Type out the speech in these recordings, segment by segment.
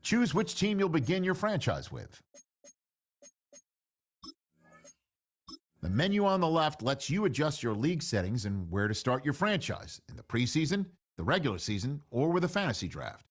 Choose which team you'll begin your franchise with. The menu on the left lets you adjust your league settings and where to start your franchise in the preseason, the regular season, or with a fantasy draft.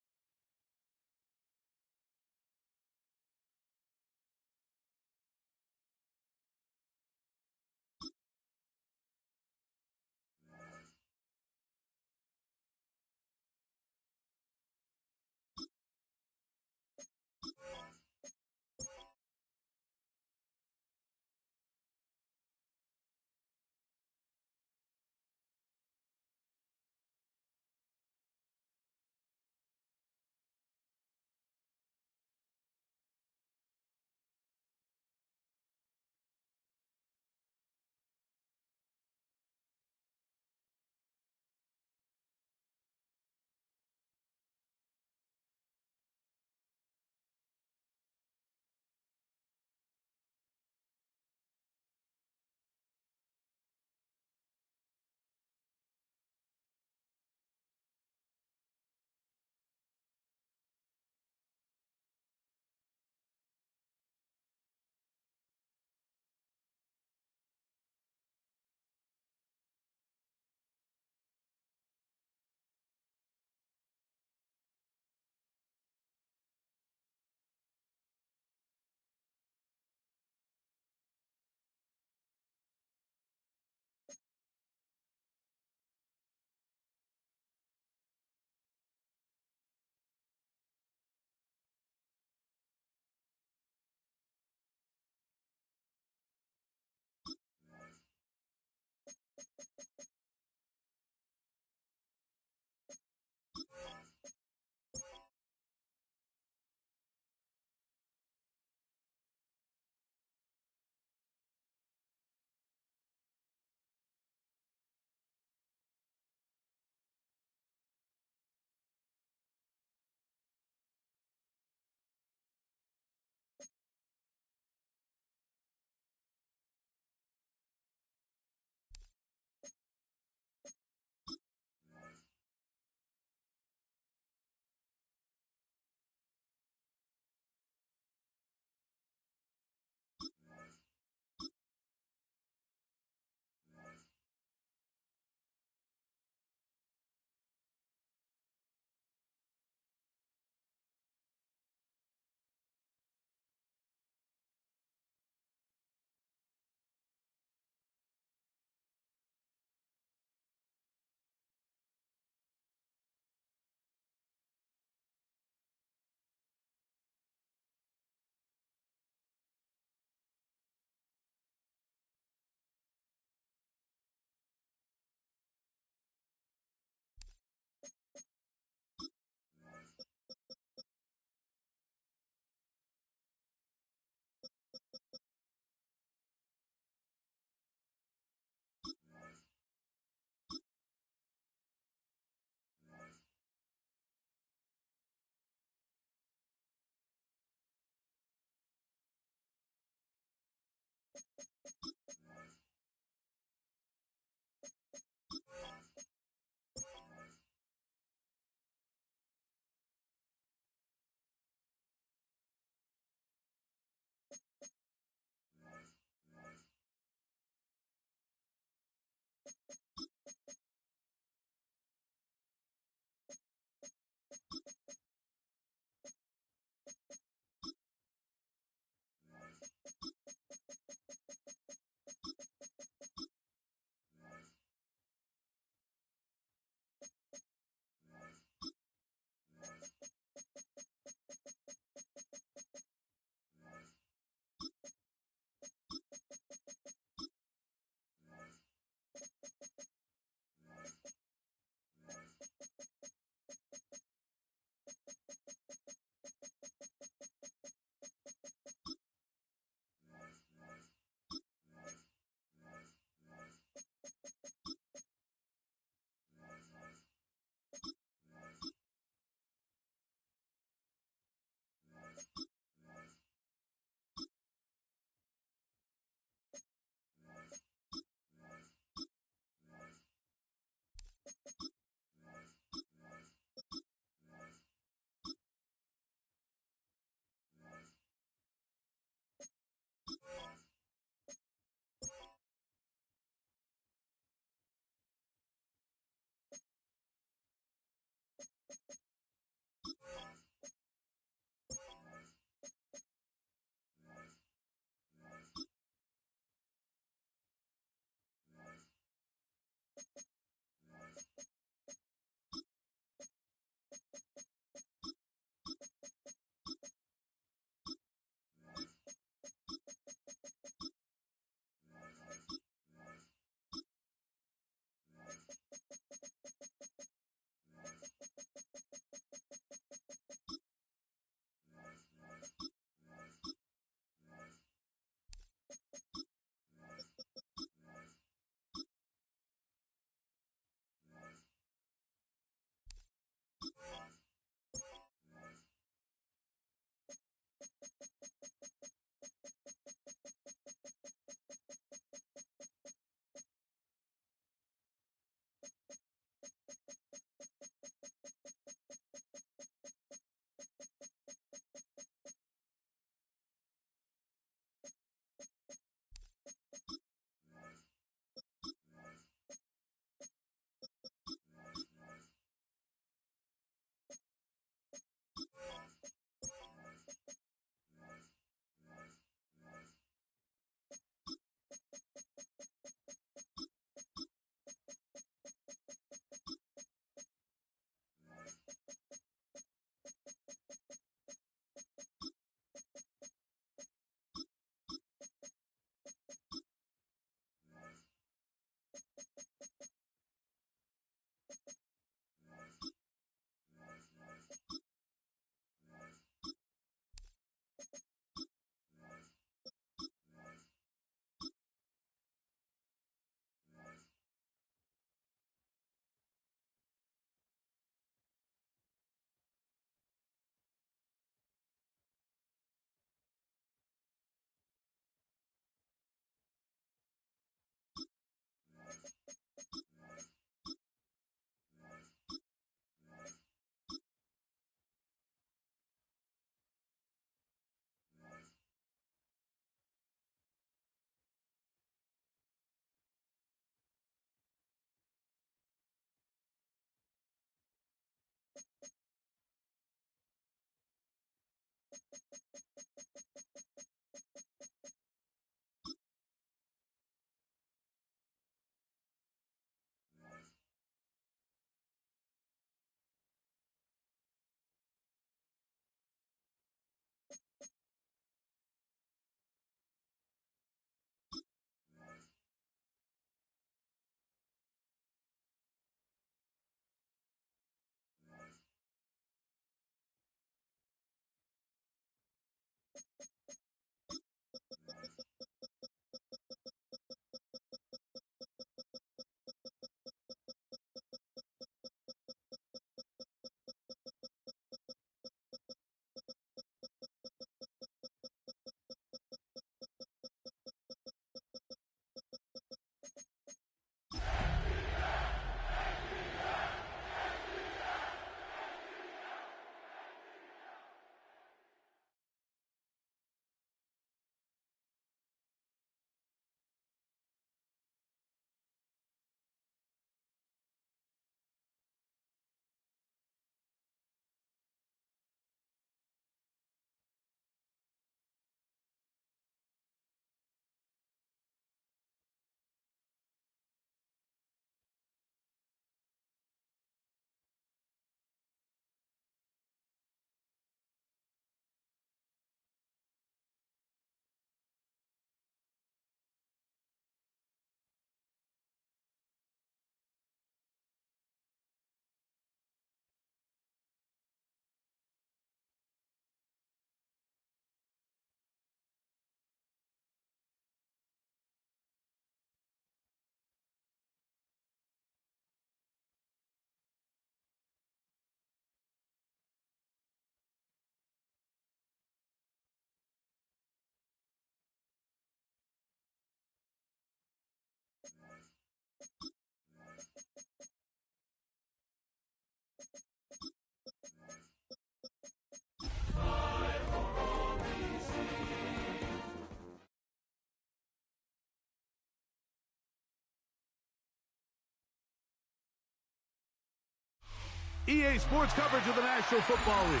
EA Sports coverage of the National Football League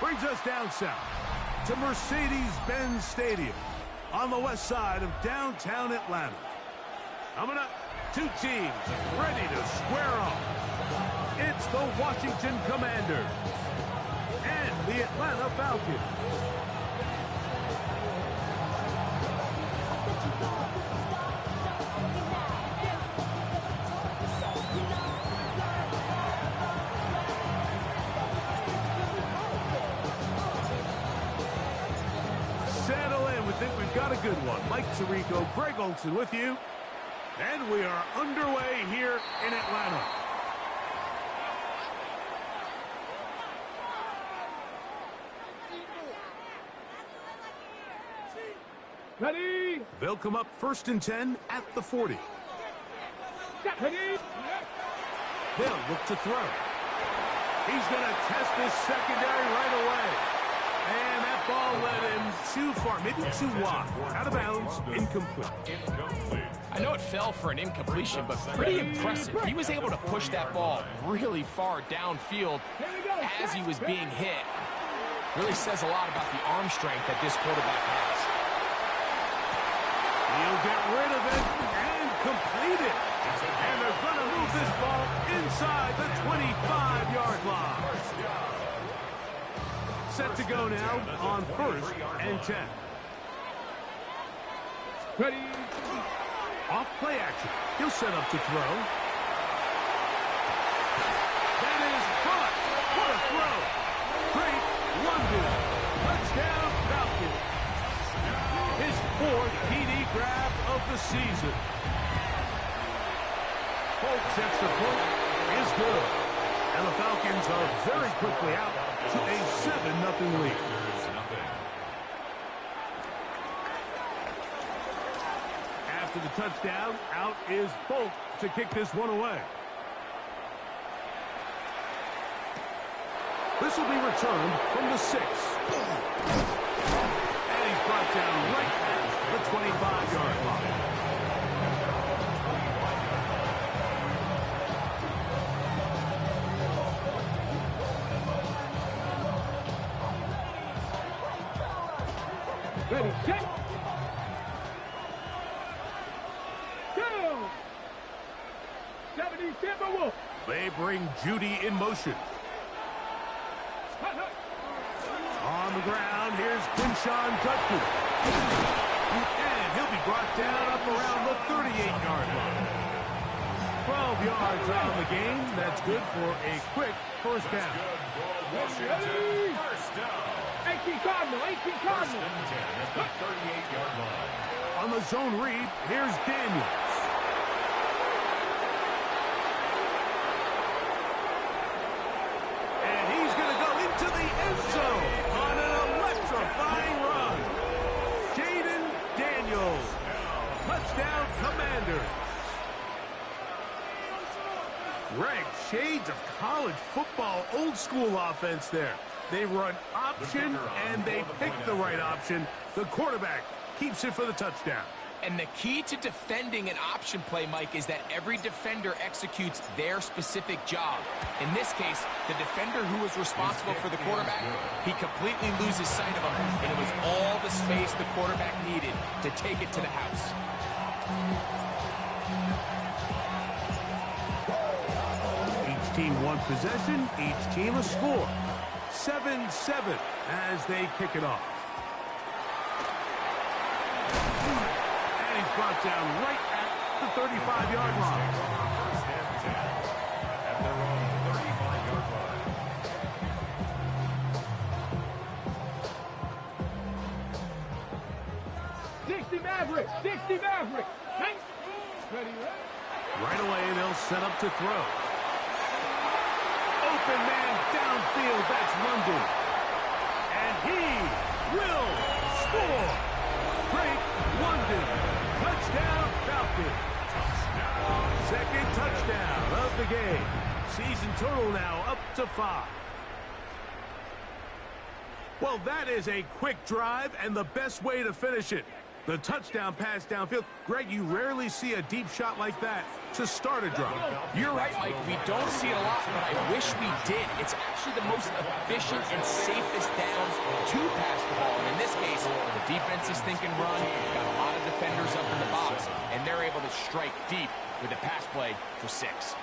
brings us down south to Mercedes-Benz Stadium on the west side of downtown Atlanta. Coming up, two teams ready to square off. It's the Washington Commanders and the Atlanta Falcons. Settle in. We think we've got a good one. Mike Tirico, Greg Olson with you. And we are underway here in Atlanta. Ready? They'll come up 1st and 10 at the 40. Ready? They'll look to throw. He's going to test this secondary right away. And that ball led him too far, maybe too wide. Out of bounds, incomplete. I know it fell for an incompletion, but pretty impressive. He was able to push that ball really far downfield as he was being hit. Really says a lot about the arm strength that this quarterback has. He'll get rid of it and complete it. And they're going to move this ball inside the 25-yard line. Set to go now on 1st and 10. Ready? Off play action. He'll set up to throw. That is caught. What a throw. Great London. Touchdown Falcons. His 4th TD grab of the season. Folks, extra point is good. And the Falcons are very quickly out to a 7-0 lead. After the touchdown, out is Folk to kick this one away. This will be returned from the 6. And he's brought down right at the 25-yard line. Ready, set. Go! 70 Timberwolf. They bring Judy in motion. On the ground, here's Quinshawn Judkins. And he'll be brought down up around the 38-yard line. 12 yards on the game. That's good for a quick first down. Ready? 18 Cardinal, 18 Cardinal. At the 38-yard line. On the zone read, here's Daniels. And he's going to go into the end zone on an electrifying run. Jaden Daniels. Touchdown Commanders. Greg, shades of college football, old school offense there. They run option, and they pick the right option. The quarterback keeps it for the touchdown. And the key to defending an option play, Mike, is that every defender executes their specific job. In this case, the defender who was responsible for the quarterback, he completely loses sight of him, and it was all the space the quarterback needed to take it to the house. Each team one possession, each team a score. 7-7 as they kick it off. And he's brought down right at the 35-yard line. First and 10 at their own 35-yard line. 60 Mavericks, 60 Mavericks. Ready, ready? Right away, they'll set up to throw. Open man downfield, that's London. And he will score. Great London. Touchdown Falcons. Second touchdown of the game. Season total now up to 5. Well, that is a quick drive and the best way to finish it. The touchdown pass downfield. Greg, you rarely see a deep shot like that to start a drive. You're right, Mike. We don't see it a lot, but I wish we did. It's actually the most efficient and safest down to pass the ball. And in this case, the defense is thinking run, got a lot of defenders up in the box, and they're able to strike deep with a pass play for 6.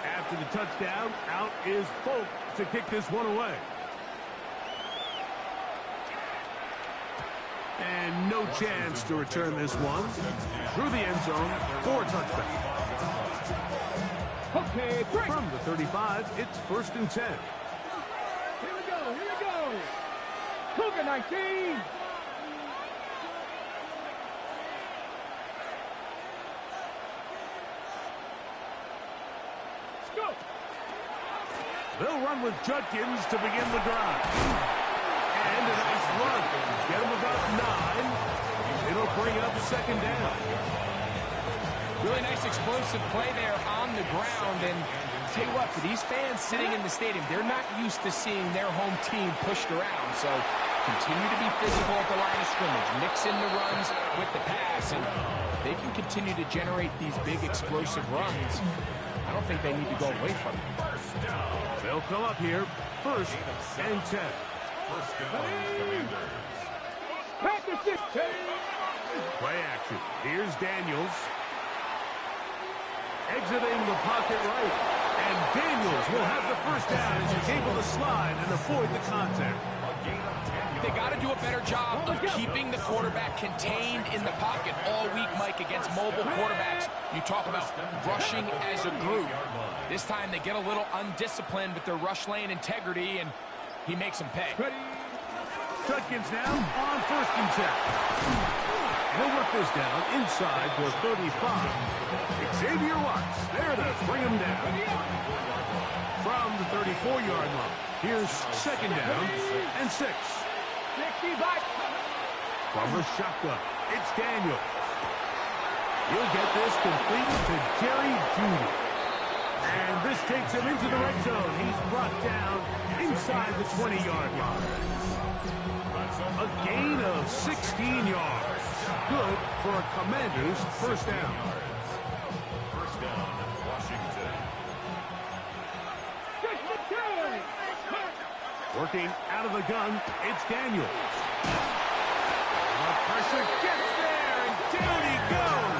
After the touchdown, out is Folk to kick this one away. And no chance to return this one through the end zone for a touchdown. Okay, break. From the 35, it's 1st and 10. Here we go, here we go. Cougar 19. Let's go. They'll run with Judkins to begin the drive. And a nice run. Get him about 9. It'll bring up 2nd down. Really nice explosive play there on the ground. And tell you what, for these fans sitting in the stadium, they're not used to seeing their home team pushed around. So continue to be physical at the line of scrimmage. Mix in the runs with the pass. And they can continue to generate these big explosive runs. I don't think they need to go away from it. They'll come up here, 1st and 10. Packers 16. Play action. Here's Daniels. Exiting the pocket right. And Daniels will have the 1st down as he's able to slide and avoid the contact. They got to do a better job of keeping the quarterback contained in the pocket all week, Mike, against mobile quarterbacks. You talk about rushing as a group. This time they get a little undisciplined with their rush lane integrity, and he makes them pay. Judkins now on 1st and 10. He'll work this down inside for 35. Xavier Watts there to bring him down. From the 34-yard line, here's 2nd down and 6. 60 back. From the shotgun, it's Daniel. He'll get this completed to Jerry Jeudy. And this takes him into the red zone. He's brought down inside the 20-yard line. A gain of 16 yards. Good for a Commanders 1st down. 1st down, Washington. Working out of the gun, it's Daniels. The pressure gets there, and down he goes.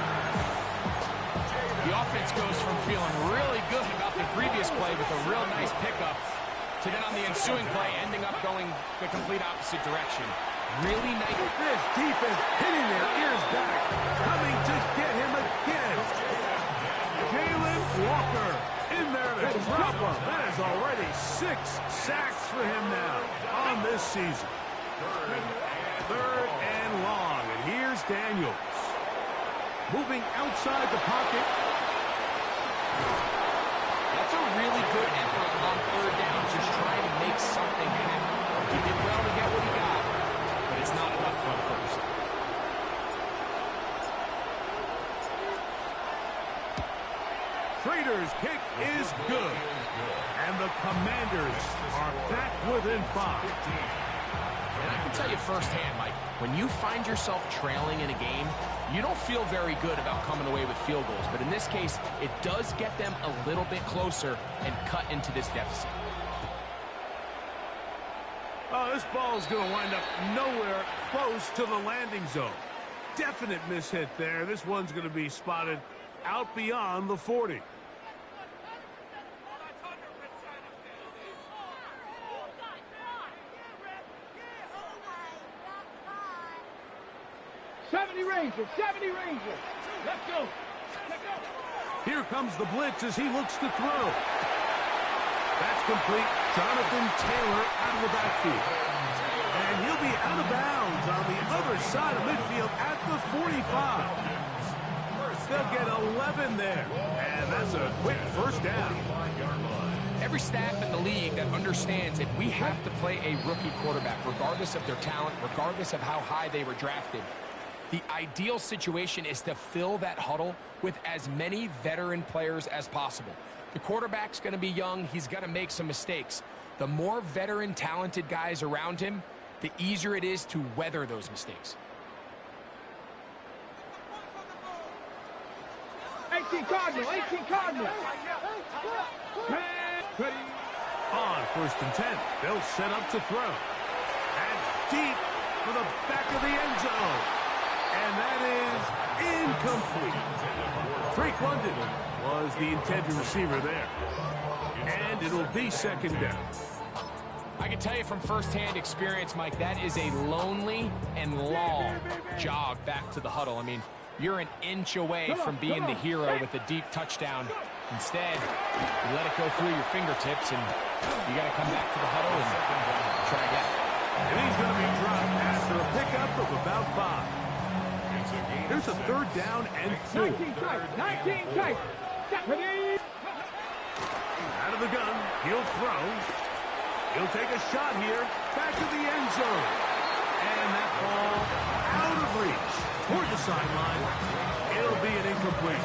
The offense goes from feeling really good about the previous play with a real nice pickup to then on the ensuing play ending up going the complete opposite direction. Really nice. This defense hitting their ears back, coming to get him again. Jalen Walker in there to drop him. That is already 6 sacks for him now on this season. 3rd and long, and here's Daniels. Moving outside the pocket. That's a really good effort on 3rd down, just trying to make something happen. He did well to get what he got, but it's not enough for the 1st. Prater's kick is good. And the Commanders are back within 5. And I can tell you firsthand, Mike, when you find yourself trailing in a game, you don't feel very good about coming away with field goals. But in this case, it does get them a little bit closer and cut into this deficit. Oh, this ball is going to wind up nowhere close to the landing zone. Definite mishit there. This one's going to be spotted out beyond the 40. Rangers, 70 Rangers. Let's go. Let's go. Here comes the blitz as he looks to throw. That's complete. Jonathan Taylor out of the backfield. And he'll be out of bounds on the other side of midfield at the 45. They'll get 11 there. And that's a quick 1st down. Every staff in the league that understands if we have to play a rookie quarterback, regardless of their talent, regardless of how high they were drafted, the ideal situation is to fill that huddle with as many veteran players as possible. The quarterback's going to be young. He's going to make some mistakes. The more veteran, talented guys around him, the easier it is to weather those mistakes. 18 Cardinal, 18 Cardinal. On 1st and 10, they'll set up to throw. And deep for the back of the end zone. And that is incomplete. Drake London was the intended receiver there. And it'll be 2nd down. I can tell you from firsthand experience, Mike, that is a lonely and long jog back to the huddle. I mean, you're an inch away from being the hero with a deep touchdown. Instead, you let it go through your fingertips, and you got to come back to the huddle and try again. And he's going to be dropped after a pickup of about 5. Here's a 3rd down and 4. 19 tight, 19 tight. Out of the gun, he'll throw. He'll take a shot here, back to the end zone. And that ball out of reach toward the sideline. It'll be an incomplete.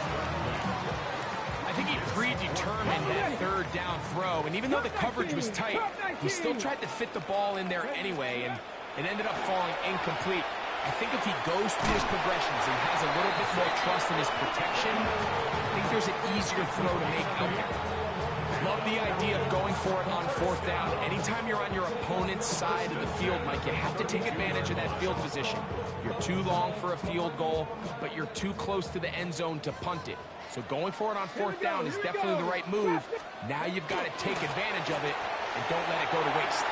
I think he predetermined that 3rd down throw, and even though the coverage was tight, he still tried to fit the ball in there anyway, and it ended up falling incomplete. I think if he goes through his progressions and has a little bit more trust in his protection, I think there's an easier throw to make out there. Love the idea of going for it on 4th down. Anytime you're on your opponent's side of the field, Mike, you have to take advantage of that field position. You're too long for a field goal, but you're too close to the end zone to punt it. So going for it on 4th down is definitely the right move. Now you've got to take advantage of it and don't let it go to waste.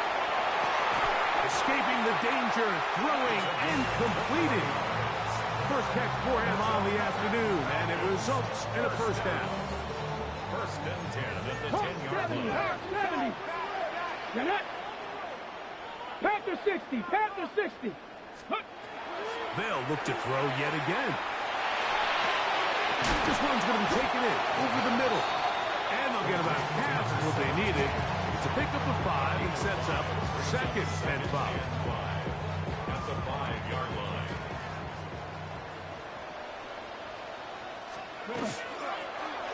Escaping the danger, throwing and completing. First catch for him on the afternoon, and it results in a 1st down. 1st and 10 at the 10-yard line. 70. Get it. Panther 60, Panther 60. They'll look to throw yet again. This one's going to be taken in over the middle. And they'll get about half of what they needed. It's a pickup of 5 and sets up 2nd and 5. At the 5-yard line.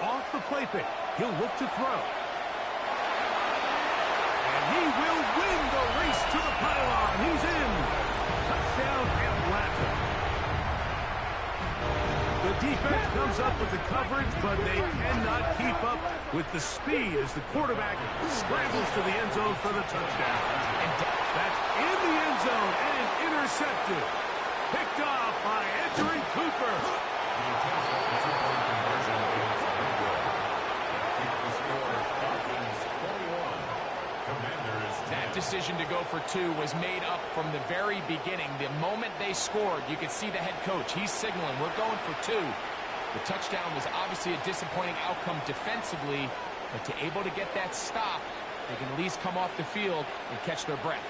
Off the play fake, he'll look to throw. And he will win the race to the pylon. He's in. Touchdown, Atlanta. The defense comes up with the coverage, but they cannot keep up with the speed as the quarterback scrambles to the end zone for the touchdown. And that's in the end zone and intercepted. Picked off by Edgerrin Cooper. That decision to go for 2 was made up from the very beginning. The moment they scored, you could see the head coach. He's signaling, we're going for 2. The touchdown was obviously a disappointing outcome defensively, but to able to get that stop, they can at least come off the field and catch their breath.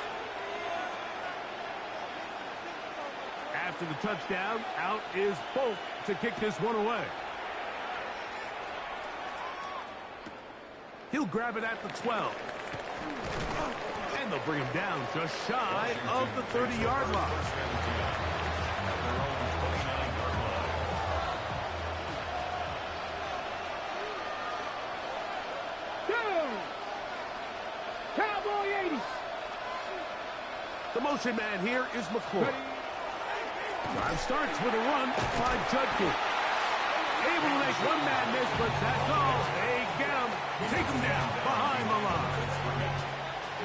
After the touchdown, out is Folk to kick this one away. He'll grab it at the 12. And they'll bring him down just shy of the 30-yard line. Cowboy 80. The motion man here is McCoy. Drive starts with a run by Judkins. Able to make one man miss, but that's all. They get him. Take him down behind the line.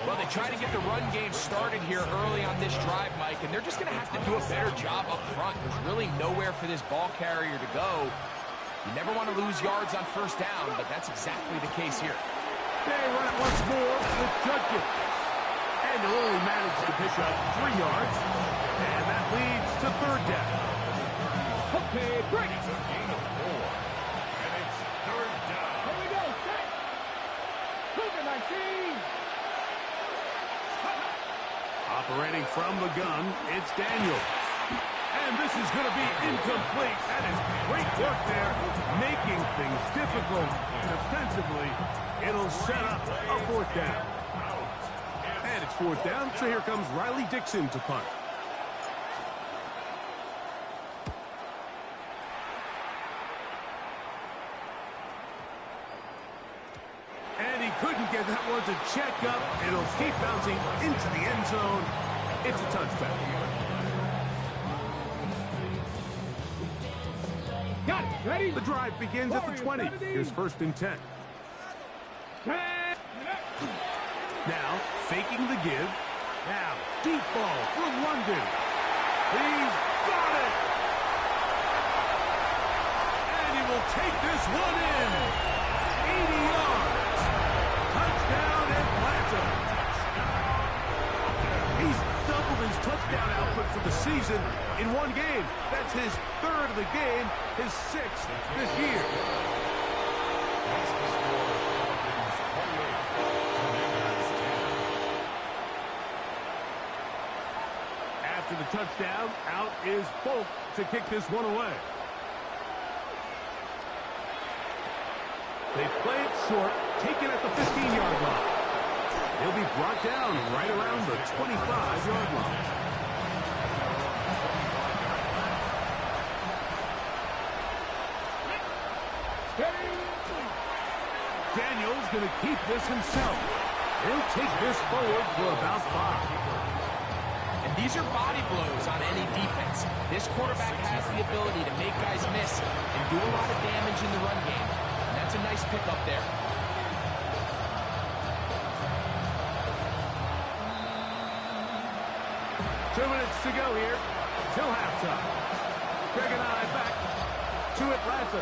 Well, they try to get the run game started here early on this drive, Mike, and they're just going to have to do a better job up front. There's really nowhere for this ball carrier to go. You never want to lose yards on 1st down, but that's exactly the case here. They run it once more with Judkins. And they'll only manage to pick up 3 yards. And that leads to 3rd down. Okay, break. It's a gain of 4. And it's 3rd down. Here we go, set. Cougar 19. Operating from the gun, it's Daniel. And this is going to be incomplete. That is great work there, making things difficult defensively. It'll set up a 4th down. And it's 4th down, so here comes Riley Dixon to punt. couldn't get that one to check up. It'll keep bouncing into the end zone. It's a touchback. Got it. Ready? The drive begins at the 20. 17. Here's 1st and 10. Now, faking the give. Now, deep ball for London. He's got it! And he will take this one in. 80 yards. Touchdown, Atlanta. He's doubled his touchdown output for the season in one game. That's his 3rd of the game, his 6th this year. After the touchdown, out is Folk to kick this one away. They play it short, taken at the 15-yard line. He'll be brought down right around the 25-yard line. Daniel's going to keep this himself. He'll take this forward for about 5. And these are body blows on any defense. This quarterback has the ability to make guys miss and do a lot of damage in the run game. And that's a nice pickup there. Two minutes to go here till halftime. Greg and I back to Atlanta.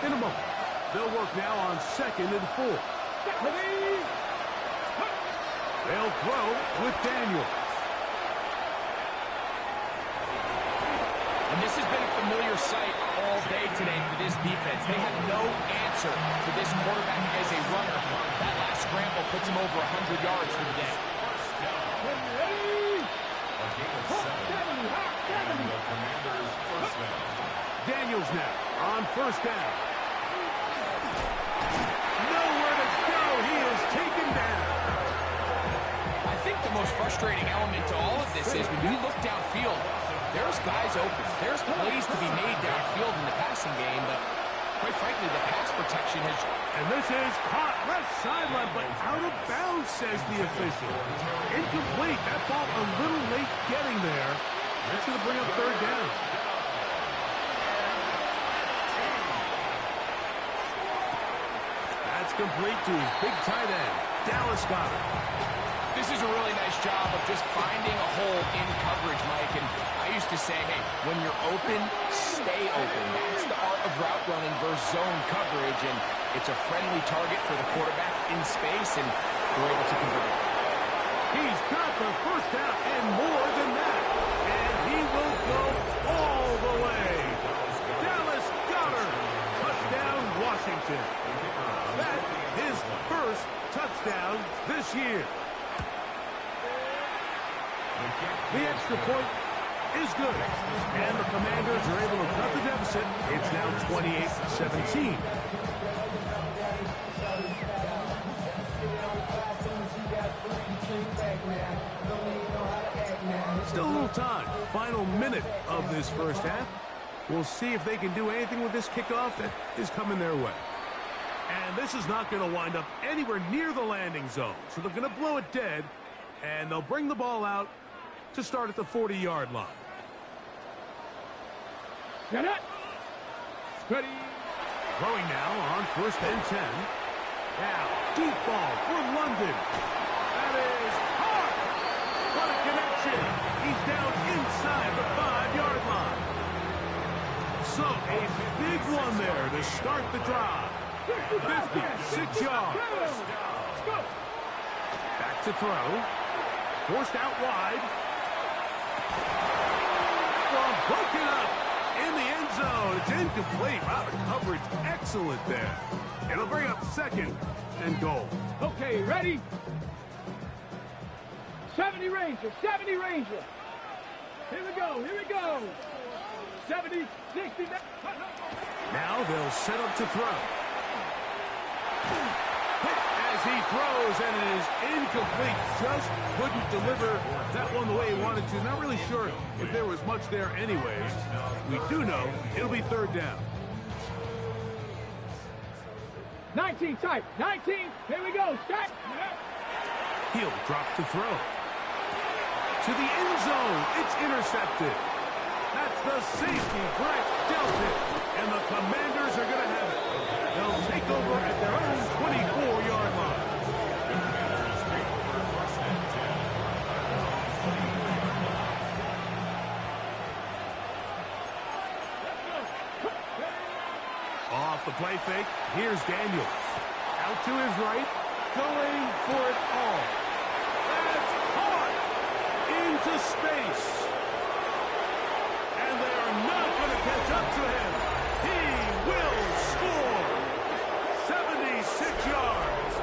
In a moment. They'll work now on 2nd and 4. They'll throw with Daniel. And this has been a familiar sight all day today for this defense. They have no answer for this quarterback as a runner. That last scramble puts him over 100 yards for the day. Daniels now on 1st down. Nowhere to go. He is taken down. I think the most frustrating element to all of this is when you look downfield, there's guys open. There's plays to be made downfield in the passing game, but quite frankly, the pass protection has... And this is caught left sideline, but out of bounds, says the official. Incomplete. That ball a little late getting there. That's going to bring up 3rd down. That's complete to his big tight end, Dallas Goedert. This is a really nice job of just finding a hole in coverage, Mike. And I used to say, hey, when you're open, stay open. That's the art of route running versus zone coverage. And it's a friendly target for the quarterback in space, and we're able to convert it. He's got the 1st down and more than that. And he will go all the way. Dallas Goedert. Touchdown, Washington. That's his 1st touchdown this year. The extra point is good. And the Commanders are able to cut the deficit. It's now 28-17. Still a little time. Final minute of this 1st half. We'll see if they can do anything with this kickoff that is coming their way. And this is not going to wind up anywhere near the landing zone. So they're going to blow it dead, and they'll bring the ball out to start at the 40-yard line. Get it. Ready. Throwing now on 1st and 10. Now, deep ball for London. That is hard. What a connection. He's down inside the 5-yard line. So, a big one there to start the drive. 56 yards. Back to throw. Forced out wide. Well, broken up in the end zone. It's incomplete. Wow, the coverage excellent there. It'll bring up 2nd and goal. Okay, ready? 70 Ranger, 70 Ranger. Here we go, here we go. 70, 60. Now they'll set up to throw. As he throws, and it is incomplete. Just couldn't deliver that one the way he wanted to. Not really sure if there was much there anyways. We do know it'll be 3rd down. 19 type. 19. Here we go. Start. He'll drop to throw. To the end zone. It's intercepted. That's the safety Brett dealt it. And the Commanders are going to have it. They'll take over at their own 24-yard line. Off the play fake, here's Daniels. Out to his right, going for it all. That's caught into space. And they are not going to catch up to him. He will score. 76 yards.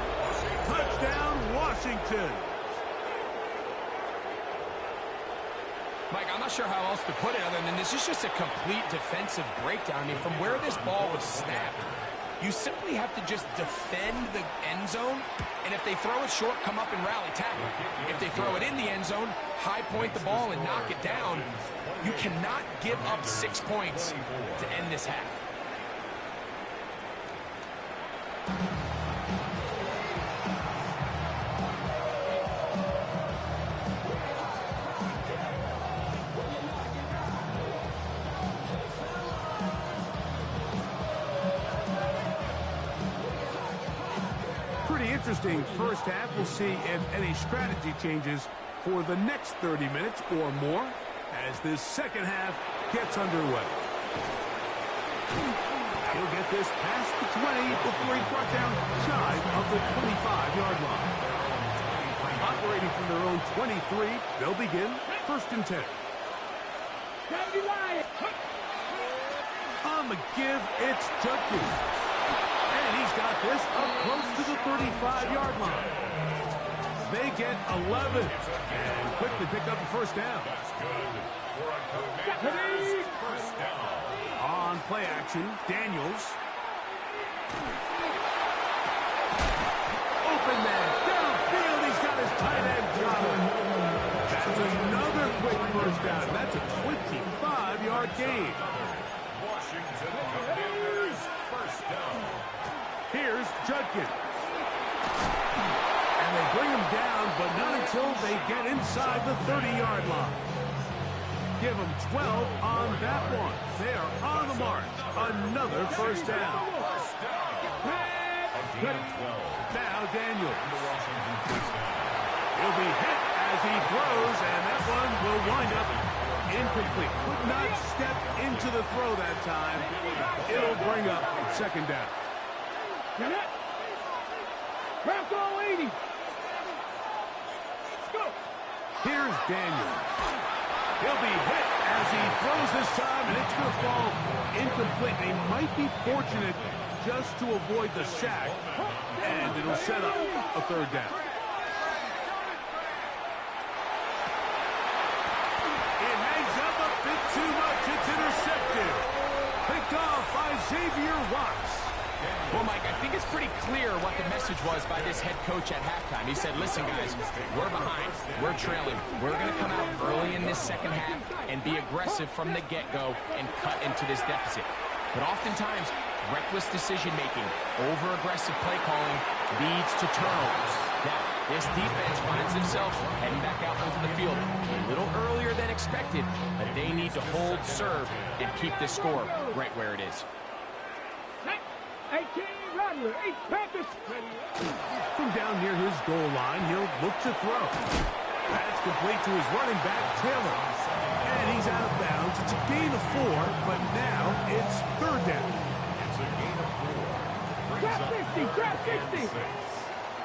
Touchdown, Washington. Mike, I'm not sure how else to put it other than this is just a complete defensive breakdown. I mean, from where this ball was snapped, you simply have to just defend the end zone, and if they throw it short, come up and rally tackle. If they throw it in the end zone, high point the ball and knock it down. You cannot give up 6 points to end this half. Interesting first half. We'll see if any strategy changes for the next 30 minutes or more as this second half gets underway. He'll get this past the 20 before he's brought down shy of the 25-yard line. Operating from their own 23, they'll begin 1st and 10. On the give, it's Judkins. And he's got this up close to the 35-yard line. They get 11 and quickly pick up the first down. On play action, Daniels. Open man, downfield, he's got his tight end covered. That's another quick first down. That's a 25-yard gain. Washington Commanders first down. Here's Judkins. And they bring him down, but not until they get inside the 30-yard line. Give them 12 on that one. They are on the march. Another first down. Now Daniels. He'll be hit as he throws, and that one will wind up incomplete. Could not step into the throw that time. It'll bring up second down. Bronco 80. Let's go. Here's Daniels. He'll be hit as he throws this time, and it's going to fall incomplete. They might be fortunate just to avoid the sack, and it'll set up a third down. It hangs up a bit too much. It's intercepted. Picked off by Xavier Watts. Well, Mike, I think it's pretty clear what the message was by this head coach at halftime. He said, listen, guys, we're behind. We're trailing. We're going to come out early in this second half and be aggressive from the get-go and cut into this deficit. But oftentimes, reckless decision-making, over-aggressive play calling leads to turnovers. Now, this defense finds themselves heading back out onto the field a little earlier than expected, but they need to hold serve and keep this score right where it is. 18 Rattler, 8 Panthers. From down near his goal line, he'll look to throw. That's complete to his running back, Taylor. And he's out of bounds. It's a gain of 4, but now it's third down. It's a gain of 4. Grab 60, grab 60.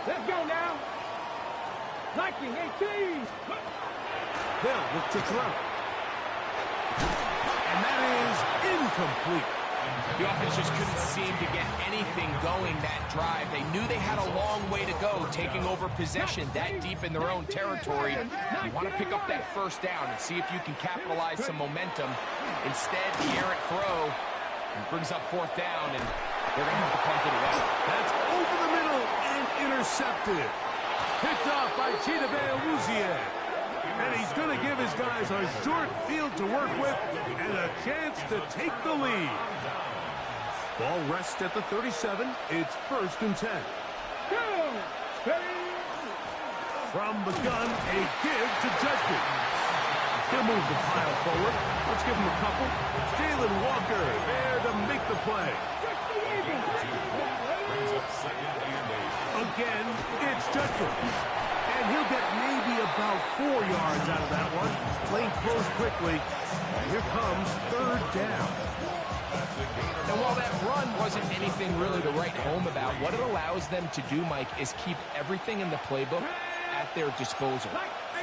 Let's go now. 19, 18. They'll look to throw. And that is incomplete. The offense just couldn't seem to get anything going that drive. They knew they had a long way to go taking over possession that deep in their own territory. You want to pick up that first down and see if you can capitalize some momentum. Instead, the errant throw brings up fourth down, and they're going to have to punt it away. That's over the middle and intercepted. Picked off by Chidobe Awuzie. And he's going to give his guys a short field to work with and a chance to take the lead. Ball rests at the 37. It's 1st and 10. Go! Steady! From the gun, a give to Judkins. He'll move the pile forward. Let's give him a couple. Jalen Walker there to make the play. Brings up 2nd and 8. Again, it's Judkins. And he'll get maybe about 4 yards out of that one. Playing close quickly. And here comes 3rd down. And while that run wasn't anything really to write home about, what it allows them to do, Mike, is keep everything in the playbook at their disposal.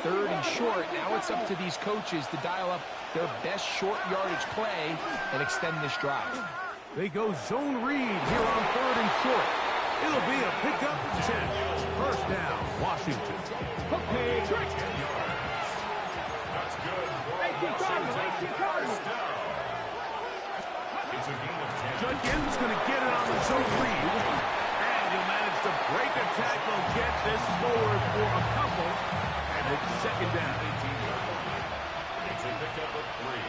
3rd and short, now it's up to these coaches to dial up their best short yardage play and extend this drive. They go zone read here on 3rd and short. It'll be a pickup 10. 1st down, Washington. Okay, great. That's good for Make it Washington. Cardinal. First down. It's a gain of 10. Judkins going to get it on the zone read. And he'll manage to break a tackle, get this forward for a couple. And it's 2nd down. 18 yards. It's a pickup of 3.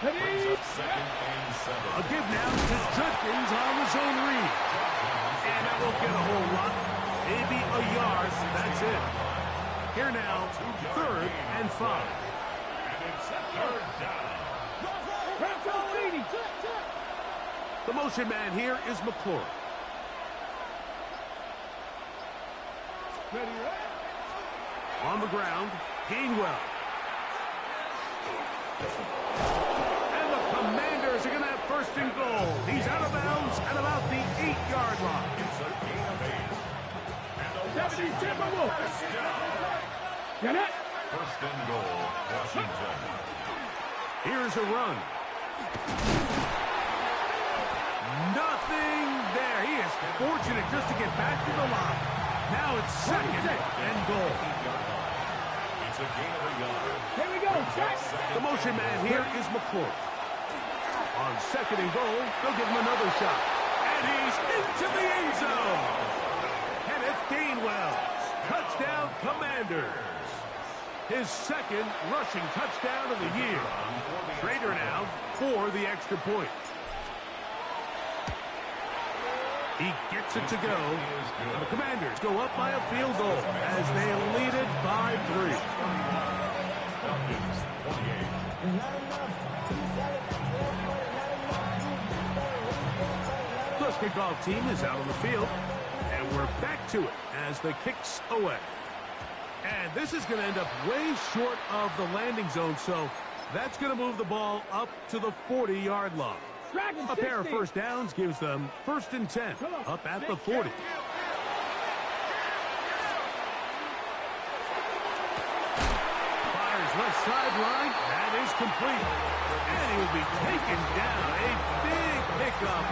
Brings up 2nd and 7. A give now to Judkins on the zone read. And that won't get a whole lot. Maybe a yard. That's it. Here now, 3rd and 5. And it's 3rd down. The motion man here is McClure. On the ground, Gainwell. And the Commanders are going to have 1st and goal. He's out of bounds at about the 8-yard line. It's a gain of 8. And a 70, Washington Timberwolves. first down. Get it? 1st and goal, Washington. Here's a run. Nothing there. He is fortunate just to get back to the line. Now it's 2nd and goal. It's a gain of a yard. Here we go. Check. The motion man here is McClure. On 2nd and goal, they'll give him another shot. And he's into the end zone. Kenneth Gainwell. Touchdown, Commanders. His 2nd rushing touchdown of the year. Trader now for the extra point. He gets it to go. And the Commanders go up by a field goal as they lead it by 3. Falcons, 28. The kickoff team is out on the field. And we're back to it as the kick's away. And this is going to end up way short of the landing zone, so that's going to move the ball up to the 40-yard line. A pair of 1st downs gives them 1st and 10, up at the 40. Fires left sideline. That is complete. And he will be taken down. A big pickup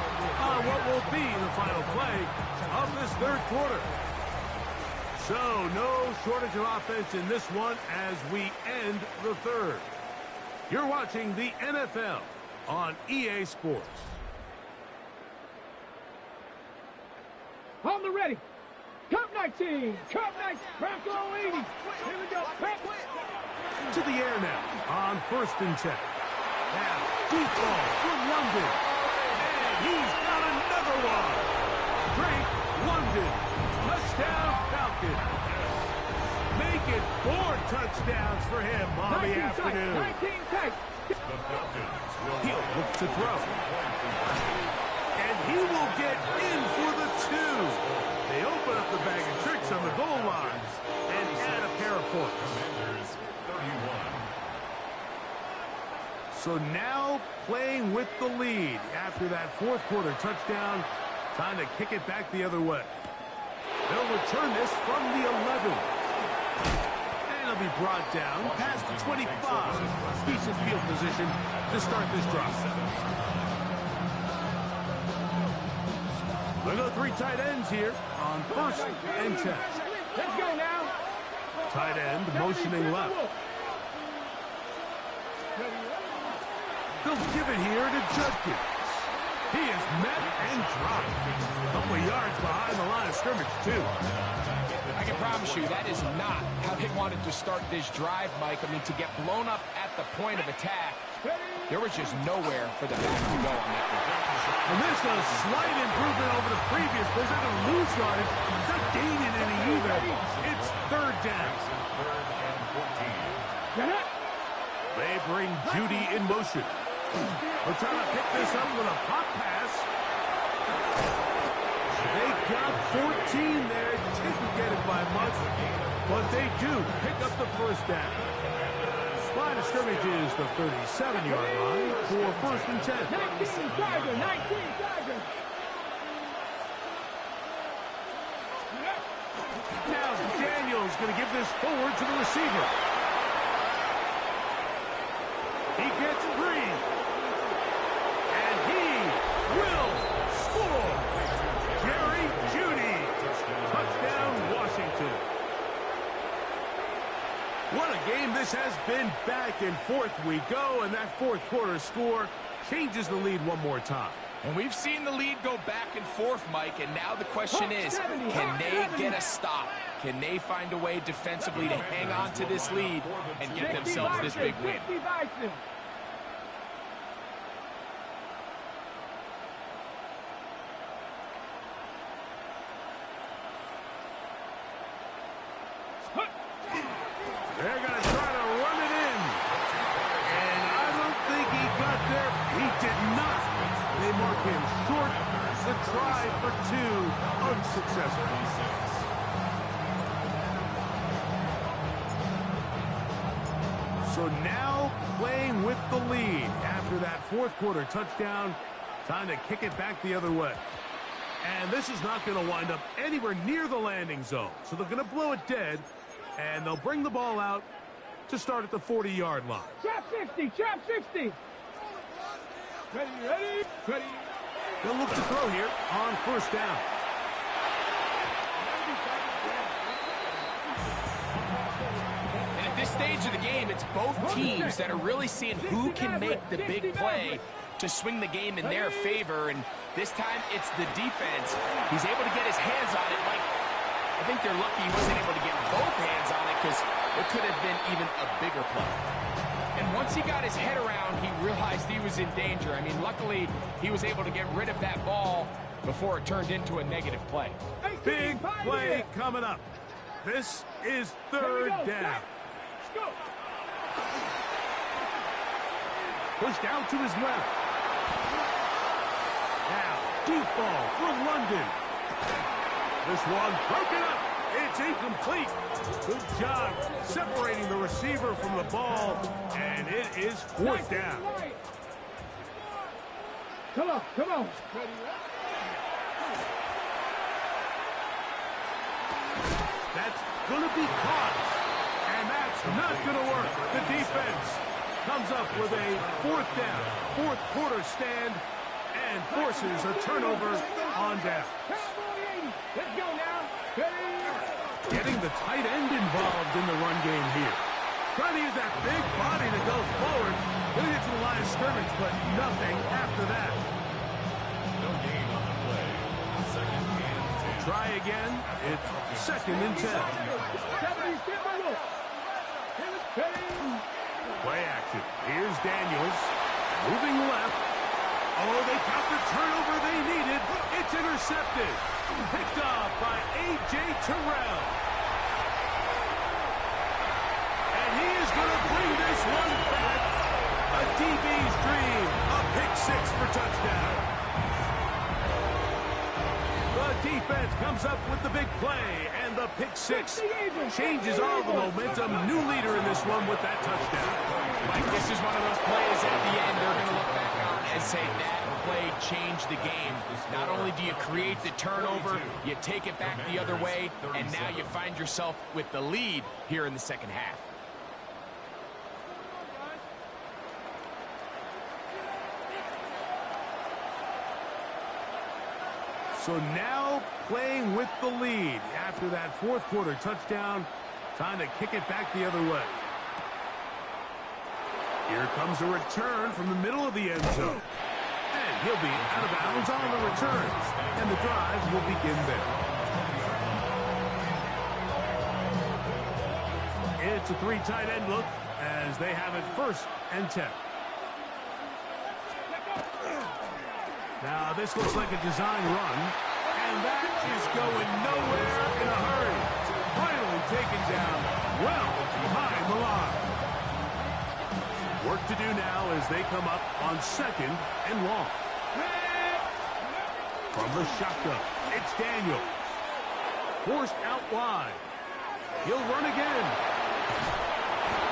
on what will be the final play of this 3rd quarter. So, no shortage of offense in this one as we end the 3rd. You're watching the NFL on EA Sports. On the ready. Cup 19. Cup 19. Bronco 80. Here we go. To the air now on 1st and 10. Now, deep ball from London. And he's got another one. Drake London. Touchdown Falcons. Make it 4 touchdowns for him on the afternoon. 19 tight. The Falcons will He'll look to throw. And he will get in for the 2. They open up the bag of tricks on the goal line and add a pair of points. Commanders, 31. So now playing with the lead after that 4th quarter touchdown. Time to kick it back the other way. They'll return this from the 11. And it'll be brought down past the 25. Decent field position to start this drive. We'll go 3 tight ends here on 1st and 10. Let's go now. Tight end motioning left. They'll give it here to Judkins. He is met and dropped. A couple of yards behind the line of scrimmage, too. I can promise you that is not how they wanted to start this drive, Mike. I mean, to get blown up at the point of attack, there was just nowhere for the back to go on that one. And this Just a slight improvement over the previous, but it's not going to lose yardage. It's not gaining any either. It's third down. They bring Judy in motion. We're trying to pick this up with a pop pass. They got 14 there. Didn't get it by much, but they do pick up the first down. Line of scrimmage is the 37-yard line for first and 10. 19 Tiger, 19 Tiger. Now Daniels going to give this forward to the receiver. He gets free. And he will score. Jerry Jeudy. Touchdown, Washington. What a game this has been. Back and forth we go, and that fourth quarter score changes the lead one more time. And we've seen the lead go back and forth, Mike, and now the question is, can they get a stop? Can they find a way defensively to hang on to this lead and get themselves this big win? They're going to try to run it in. And I don't think he got there. He did not. They mark him short. The try for two, unsuccessful. So now playing with the lead after that fourth quarter touchdown. Time to kick it back the other way. And this is not going to wind up anywhere near the landing zone. So they're going to blow it dead. And they'll bring the ball out to start at the 40-yard line. Trap 60, trap 60. Ready. They'll look to throw here on first down. And at this stage of the game, it's both teams that are really seeing who can make the big play to swing the game in their favor. And this time, it's the defense. He's able to get his hands on it. Like, I think they're lucky he wasn't able to get both hands on it because it could have been even a bigger play. And once he got his head around, he realized he was in danger. I mean, luckily, he was able to get rid of that ball before it turned into a negative play. Big play coming up. This is third down. Push down to his left. Now, deep ball for London. This one broken up. It's incomplete. Good job separating the receiver from the ball, and it is fourth down. Come on. That's going to be caught, and that's not going to work. The defense comes up with a fourth down, fourth quarter stand, and forces a turnover on down. Let's go now. Getting the tight end involved in the run game here. Trying to use that big body to go forward. Going to get to the line of scrimmage, but nothing after that. No gain on the play. Second and 10. Try again. It's second and 10. Play action. Here's Daniels. Moving left. Oh, they got the turnover they needed. It's intercepted. Picked off by A.J. Terrell. And he is going to bring this one back. A DB's dream. A pick six for touchdown. The defense comes up with the big play, and the pick six changes all the momentum. New leader in this one with that touchdown. Mike, this is one of those plays at the end they're going to look back on and say that play changed the game. Not only do you create the turnover, you take it back the other way, and now you find yourself with the lead here in the second half. So now playing with the lead after that fourth quarter touchdown. Time to kick it back the other way. Here comes a return from the middle of the end zone. And he'll be out of bounds on the return. And the drive will begin there. It's a three tight end look as they have it first and 10. Now, this looks like a design run, and that is going nowhere in a hurry. Finally taken down well behind the line. Work to do now as they come up on 2nd and long. From the shotgun, it's Daniel. Forced out wide. He'll run again.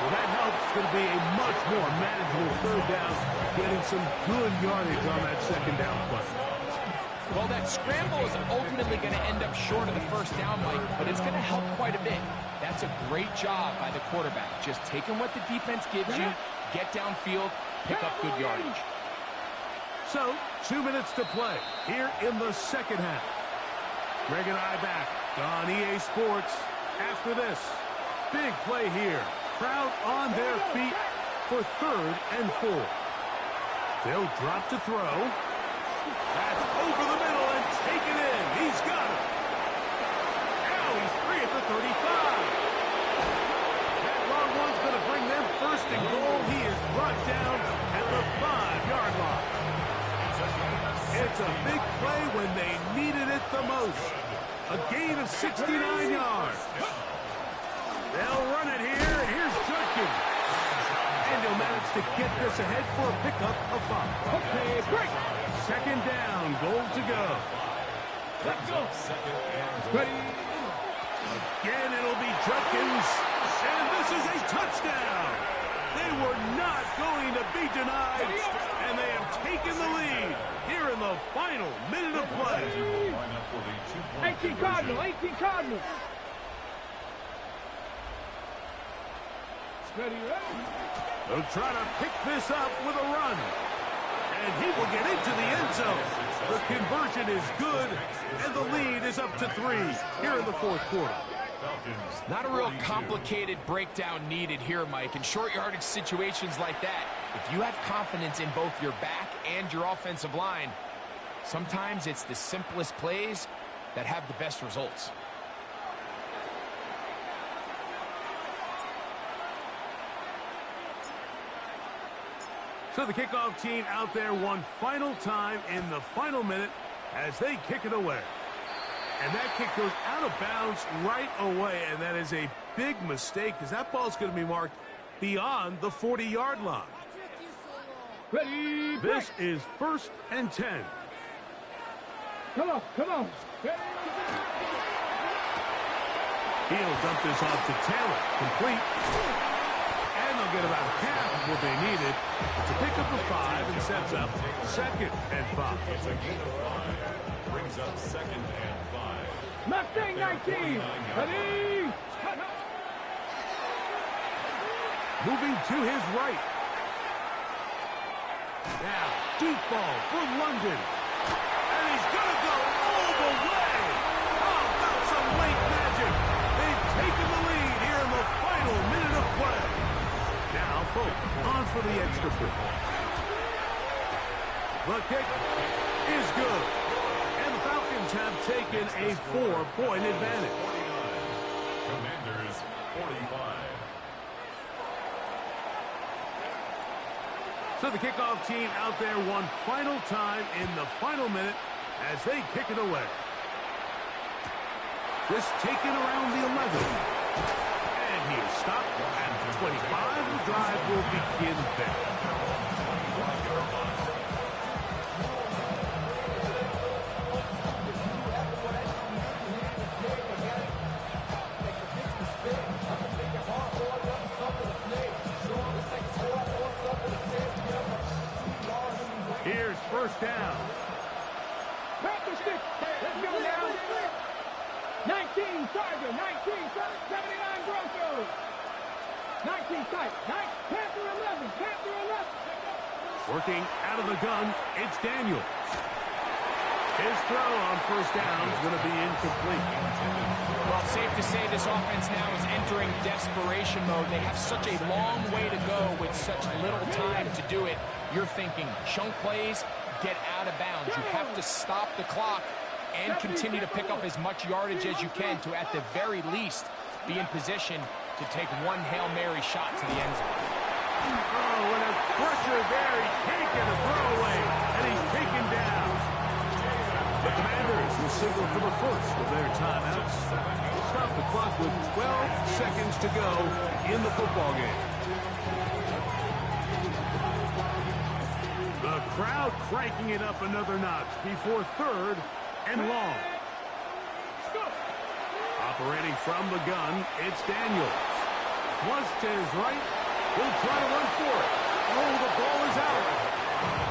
Well, that helps. It's going to be a much more manageable 3rd down, getting some good yardage on that 2nd down play. Well, that scramble is ultimately going to end up short of the 1st down, Mike, but it's going to help quite a bit. That's a great job by the quarterback. Just taking what the defense gives you, get downfield, pick up good yardage. So, 2 minutes to play here in the 2nd half. Greg and I back on EA Sports after this. Big play here. Crowd on their feet for 3rd and 4. They'll drop to throw. That's over the middle and taken in. He's got it. Now he's free at the 35. That long one's going to bring them 1st and goal. He is brought down at the 5-yard line. It's a big play when they needed it the most. A gain of 69 yards. They'll run it here. Here's Judkins. And he'll manage to get this ahead for a pickup of 5. Okay, break. 2nd down, goal to go. Let's go. Ready. Again, it'll be Judkins. And this is a touchdown. They were not going to be denied. And they have taken the lead here in the final minute of play. 18 Cardinal, 18 Cardinal. Ready, ready. They'll try to pick this up with a run. And he will get into the end zone. The conversion is good, and the lead is up to 3 here in the 4th quarter. Not a real complicated breakdown needed here, Mike. In short yardage situations like that, if you have confidence in both your back and your offensive line, sometimes it's the simplest plays that have the best results. So the kickoff team out there one final time in the final minute as they kick it away. And that kick goes out of bounds right away, and that is a big mistake because that ball is going to be marked beyond the 40-yard line. Ready, break. This is 1st and 10. Come on, come on. Ready. He'll dump this off to Taylor. Complete. And they'll get about half of what they needed to pick up the 5 and sets up 2nd and 5. It's a gain of 5. Brings up 2nd and 5. Mustang 19. Ready. Moving to his right. Now, deep ball for London. And he's going to go all the way. How about some late magic? They've taken the lead here in the final minute of play. Now, Folk on for the extra point. The kick is good. And the Falcons have taken a 4-point advantage. 49. Commanders 45. So the kickoff team out there one final time in the final minute as they kick it away. This taken around the 11. And he is stopped at 25. The drive will begin there. Here's 1st down. Back the stick. Let's go now. 19 Tiger, 19 79 Broncos. 19 tight. Panther 11. Panther 11. Working out of the gun, it's Daniel. His throw on 1st down is going to be incomplete. Well, it's safe to say this offense now is entering desperation mode. They have such a long way to go with such little time to do it. You're thinking chunk plays, get out of bounds. You have to stop the clock and continue to pick up as much yardage as you can to, at the very least, be in position to take one Hail Mary shot to the end zone. Oh, and a pressure there. He can't get a throwaway, and he's taken down. The Commanders will signal for the first of their timeouts. Stop the clock with 12 seconds to go in the football game. The crowd cranking it up another notch before 3rd and long. Operating from the gun, it's Daniels. Flush to his right. He'll try to run for it. Oh, the ball is out.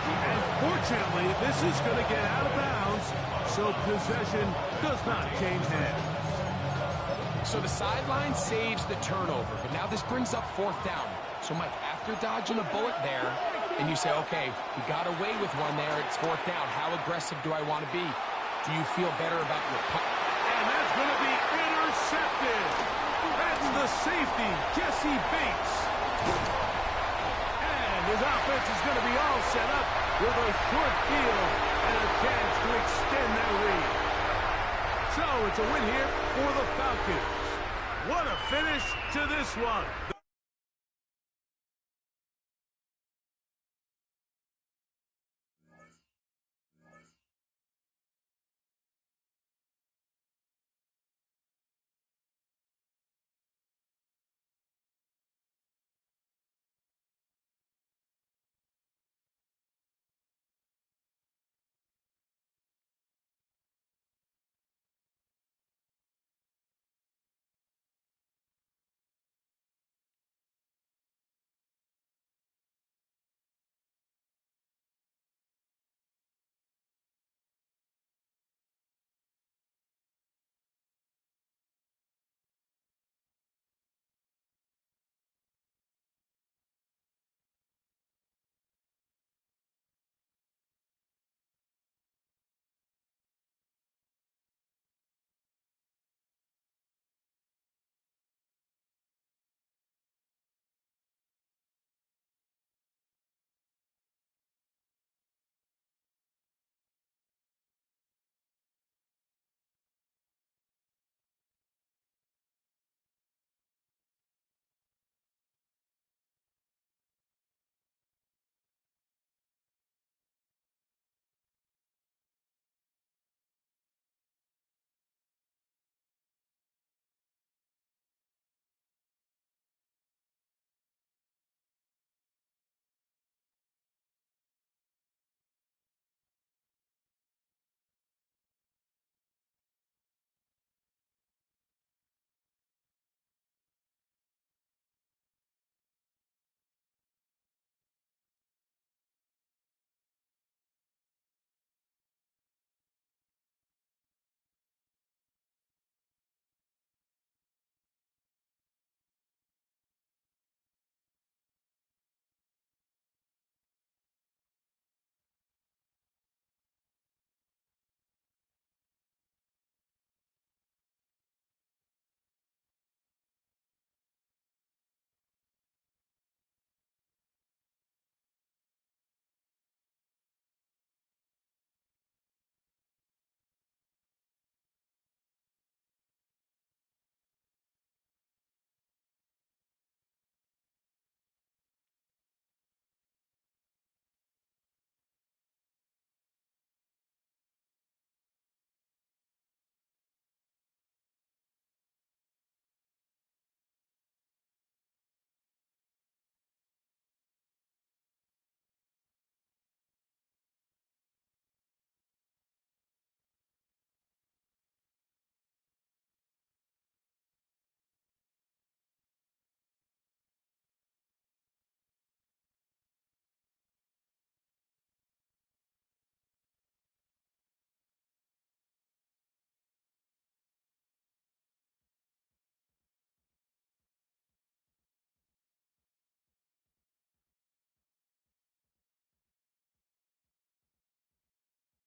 And fortunately, this is going to get out of bounds, so possession does not change hands. So the sideline saves the turnover, but now this brings up 4th down. So, Mike, after dodging a bullet there, and you say, okay, we got away with one there, it's 4th down. How aggressive do I want to be? Do you feel better about your punt? And that's going to be intercepted. That's the safety, Jesse Bates. And his offense is going to be all set up with a short field and a chance to extend their lead. So it's a win here for the Falcons. What a finish to this one.